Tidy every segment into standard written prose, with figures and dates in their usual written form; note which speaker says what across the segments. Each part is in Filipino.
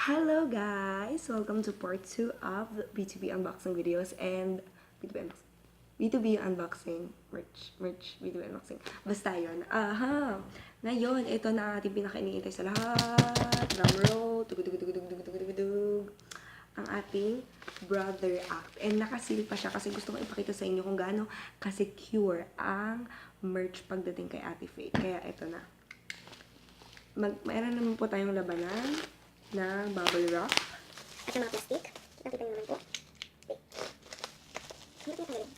Speaker 1: Hello guys! Welcome to part 2 of the B2B unboxing videos and B2B unboxing, merch, B2B unboxing. Basta yun. Ngayon, ito na ating pinaka-iniintay sa lahat. Drumroll, tugudugudugudugudugudugudug. Ang ating Brother Act. And nakasil pa siya kasi gusto ko ipakita sa inyo kung gaano ka-secure ang merch pagdating kay Ate Faye. Kaya ito na. Mayroon naman po tayong labanan na bubble wrap.
Speaker 2: At mga plastic. Nakita nyo naman po. Wait. Hindi ko tanggalin.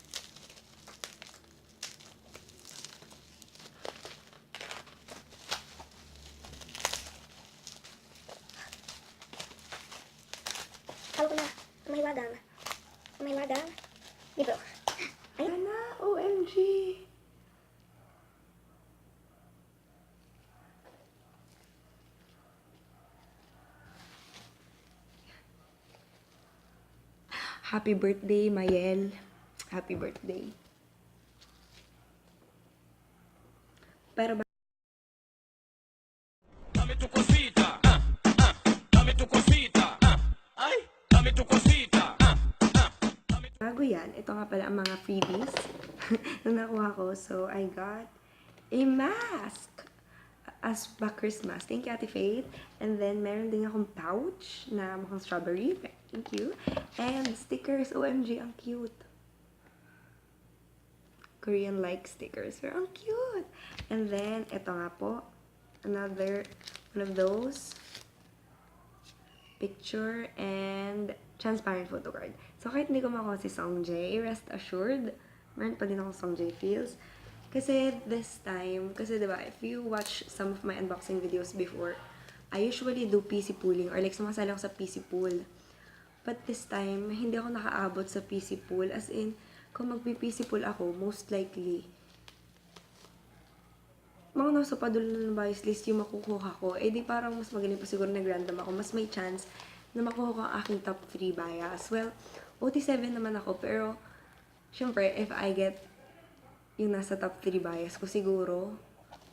Speaker 2: Tawag ko na. Umaywagang. Umaywagang. Libro.
Speaker 1: Ayan na! OMG! Happy birthday, Mayel. Happy birthday. Pero ba
Speaker 3: Dame tu cosita, dame tu cosita, ay, dame tu cosita,
Speaker 1: bago yan, ito nga pala ang mga freebies na nakuha ko. So, I got a mask as backers mask. Thank you, Ate Faith. And then, meron din akong pouch na mukhang strawberry. Thank you. And stickers. OMG, ang cute. Korean-like stickers. Pero ang cute. And then, ito nga po. Another one of those. Picture and transparent photo card. So, kahit hindi ko makuha si Song J, rest assured, meron pa din akong Song J feels. Kasi this time, kasi diba, if you watch some of my unboxing videos before, I usually do PC pooling or like sumasali ako sa PC pool. But this time, hindi ako nakaabot sa PC pool. As in, kung magpi-PC pool ako, most likely, mga nasa padulo ng bias list yung makukuha ko, eh di parang mas magaling pa siguro nag-random ako. Mas may chance na makuha ko ang aking top 3 bias. Well, OT7 naman ako, pero, syempre, if I get yung nasa top 3 bias ko, siguro,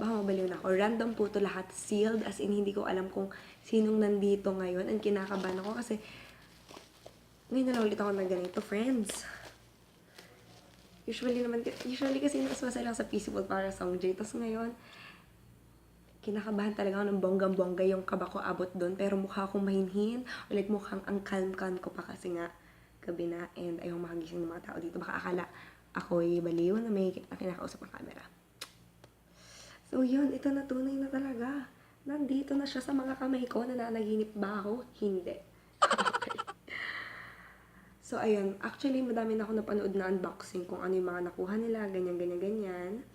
Speaker 1: baka mabaliw na ako. Random po to lahat, sealed, as in, hindi ko alam kung sinong nandito ngayon. And kinakabahan ako kasi, ngayon na lang ulit ako na ganito, friends. Usually kasi mas masaya lang sa PC Pool para Song J. Tapos ngayon, kinakabahan talaga ako ng bonggang-bongga yung kaba ko abot doon. Pero mukha akong mahinhin. O like mukhang ang calm-calm ko pa kasi nga gabi na. And ayaw makagising ng mga tao dito. Baka akala ako'y baliw na may kinakausap ng camera. So yun, ito na tunay na talaga. Nandito na siya sa mga kamay ko. Nananaginip ba ako? Hindi. Okay. So, ayun. Actually, madami na ako napanood na unboxing kung ano yung mga nakuha nila, ganyan.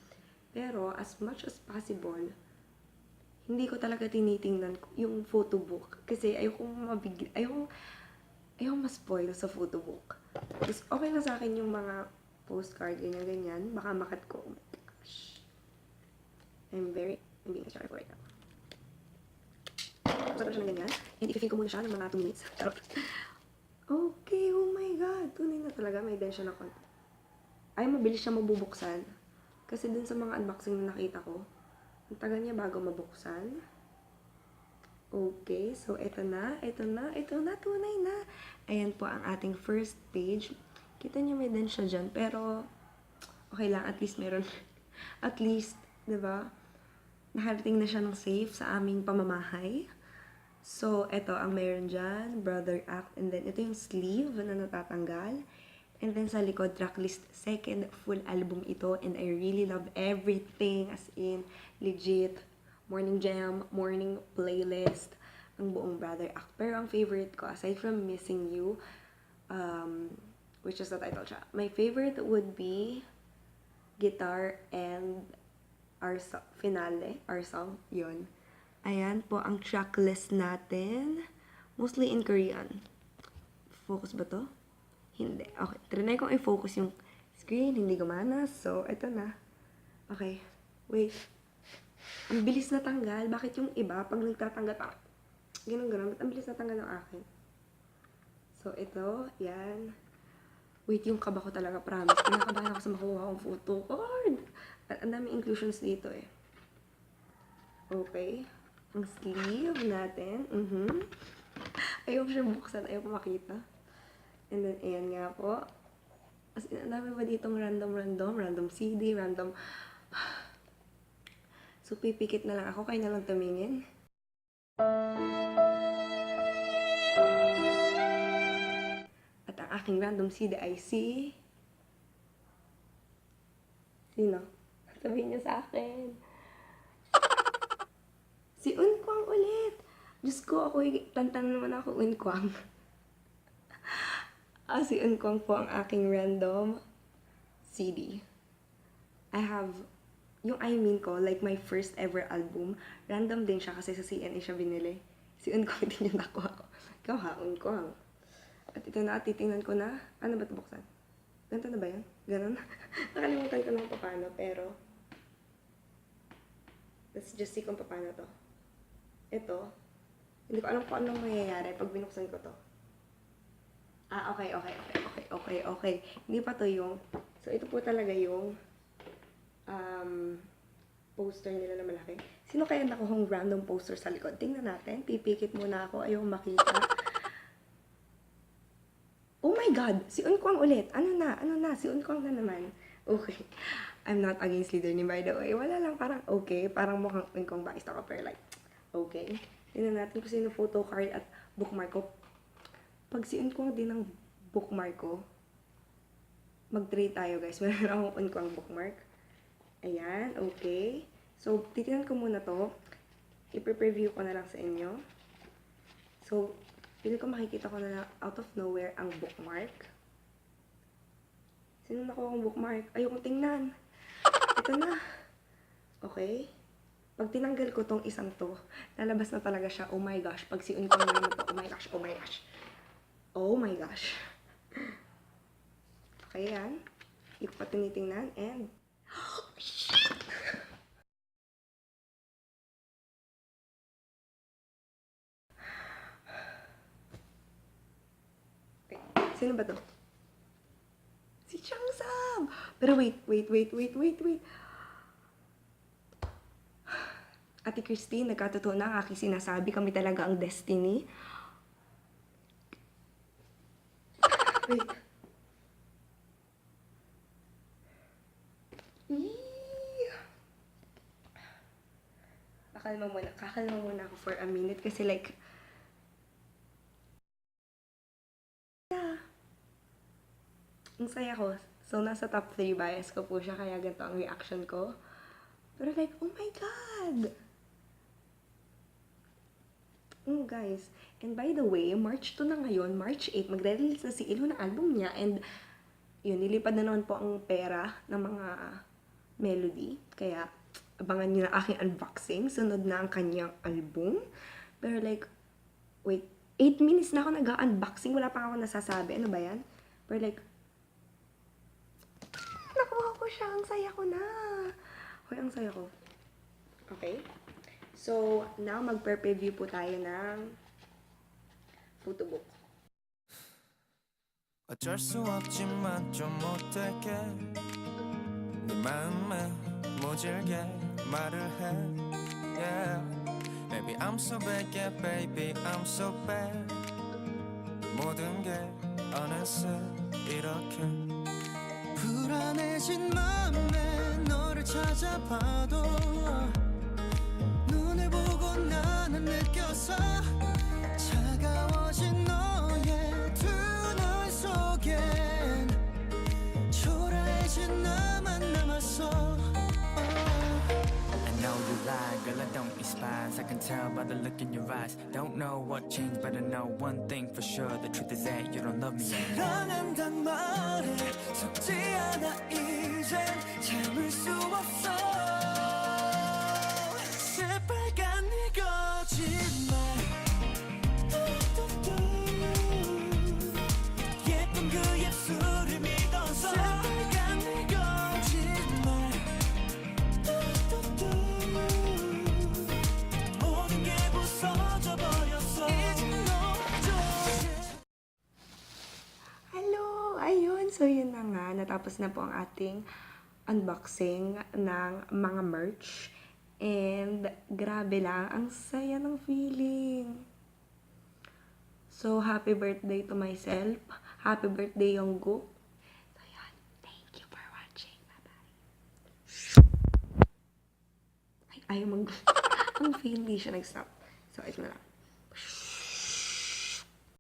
Speaker 1: Pero, as much as possible, hindi ko talaga tinitingnan yung photo book. Kasi ayokong ma-spoil sa photo book. Kasi okay na sa akin yung mga postcard, ganyan. Baka makat ko. Oh my gosh. I'm being sorry for it now. Masarap siya ng ganyan. And i-feel ko muna siya ng mga 2 minutes. Charot. Okay, oh my God. Tunay na talaga, may den siya na konti. Ay, mabilis siya mabubuksan. Kasi dun sa mga unboxing na nakita ko, ang tagal niya bago mabuksan. Okay, so ito na, tunay na. Ayan po ang ating first page. Kita niyo may den siya dyan, pero okay lang, at least meron. At least, diba? Nakarating na siya ng safe sa aming pamamahay. So, ito ang meron dyan, Brother Act, and then ito yung sleeve na natatanggal. And then sa likod, tracklist, second full album ito, and I really love everything, as in, legit, morning jam, morning playlist, ang buong Brother Act. Pero ang favorite ko, aside from Missing You, which is the title siya, my favorite would be Guitar and our song, yun. Ayan po ang tracklist natin. Mostly in Korean. Focus ba to? Hindi. Okay. Trinay kong i-focus yung screen. Hindi gumana. So, ito na. Okay. Wait. Ang bilis na tanggal. Bakit yung iba, pag nagtatanggal pa, ganun. Ba't ang bilis na tanggal ng akin? So, ito. Yan. Wait, yung kaba ko talaga, promise. Kinakabahan ako sa makuha kong photo card. At ang daming inclusions dito eh. Okay. Ang sleeve natin. Ayaw siya buksan, ayaw ko makita. And then, ayan nga po. As in, ang dami ba ditong random CD, random... So, pipikit na lang ako, kayo na lang tumingin. At ang aking random CD ay si... Sino? Sabihin niyo sa akin. Si Unkwang ulit! Diyos ko, tantan naman ako, Unkwang. Si Unkwang po ang aking random CD. I have, yung I mean ko, like my first ever album, random din siya kasi sa CNA siya binili. Si Unkwang din yung nakuha ko. Ikaw ha, Unkwang. At ito na, titingnan ko na. Ano ba ito buksan? Ganito na ba yan? Ganon? Nakalimutan ko lang paano, pero let's just see kung paano to. Ito, hindi ko alam kung anong mangyayari pag binuksan ko to. Okay. Hindi pa to yung, so ito po talaga yung poster nila na malaki. Sino kaya nakuhang random poster sa likod? Tingnan natin. Pipikit muna ako. Ayaw makita. Oh my God! Si Unkwang ulit. Ano na? Si Unkwang na naman. Okay. I'm not against leader by the way. Wala lang, parang okay. Parang mukhang Unkwang biased ako. Pero like, okay. Tingnan natin kung sino photo card at bookmark ko. Pag si Unkwang din ang bookmark ko, mag-trade tayo guys. Meron akong Unkwang bookmark. Ayan, okay. So, titignan ko muna to. I-preview ko na lang sa inyo. So, pili ko makikita ko na lang out of nowhere ang bookmark. Sino nakuha akong bookmark? Ayokong tingnan. Ito na. Okay. Pag tinanggal ko tong isang to, lalabas na talaga siya. Oh my gosh. Pag si Unkwang naman to, oh my gosh. Oh my gosh. Okay, yan. Hindi ko pa tinitingnan. And, oh, shit! Okay. Sino ba to? Si Changsab! Pero wait. Ate Christine, nagkatotoo na ang aking sinasabi. Kami talaga ang destiny. Wait. Kakalma muna ako for a minute kasi like, ang saya ko. So, nasa top 3 bias ko po siya, kaya ganito ang reaction ko. Pero like, oh my God! Oh, guys. And by the way, March 2 na ngayon, March 8, magre-release na si Ilo ng album niya. And, yun, nilipad na naman po ang pera ng mga melody. Kaya, abangan niyo na aking unboxing. Sunod na ang kanyang album. Pero like, wait, 8 minutes na ako nag-unboxing. Wala pa ako nasasabi. Ano ba yan? Pero like, nakuha ko siya. Ang saya ko na. Hoy, ang saya ko. Okay. So, now mag-preview po tayo ng photobook.
Speaker 4: 어쩔 수 없지만 좀 못되게 네 마음에 모질게 말을 해 yeah. Baby I'm so bad yeah baby I'm so bad 모든 게 어느새 이렇게 불안해진 맘에 너를 찾아봐도 눈을 보고 나는 느꼈어 차가워진 너의 두 눈 속엔 초라해진 나만 남았어 I know you lie, girl I don't be Spazz I can tell by the look in your eyes Don't know what changed but I know one thing for sure The truth is that you don't love me anymore 사랑한단 말에 속지 않아 이젠 참을 수 없어 새빨간 네 거짓말 예쁜 그 입술을 믿어서 새빨간 네 거짓말 모든 게 부서져 버렸어 이제 너죠
Speaker 1: Hello! Ayun! So, yun na nga. Natapos na po ang ating unboxing ng mga merch. And, grabe lang. Ang saya ng feeling. So, happy birthday to myself. Happy birthday, Yongkook. So, yun. Thank you for watching. Bye-bye. Ay, ayaw mag... Ang fail, hindi siya nag-stop. So, ito na lang.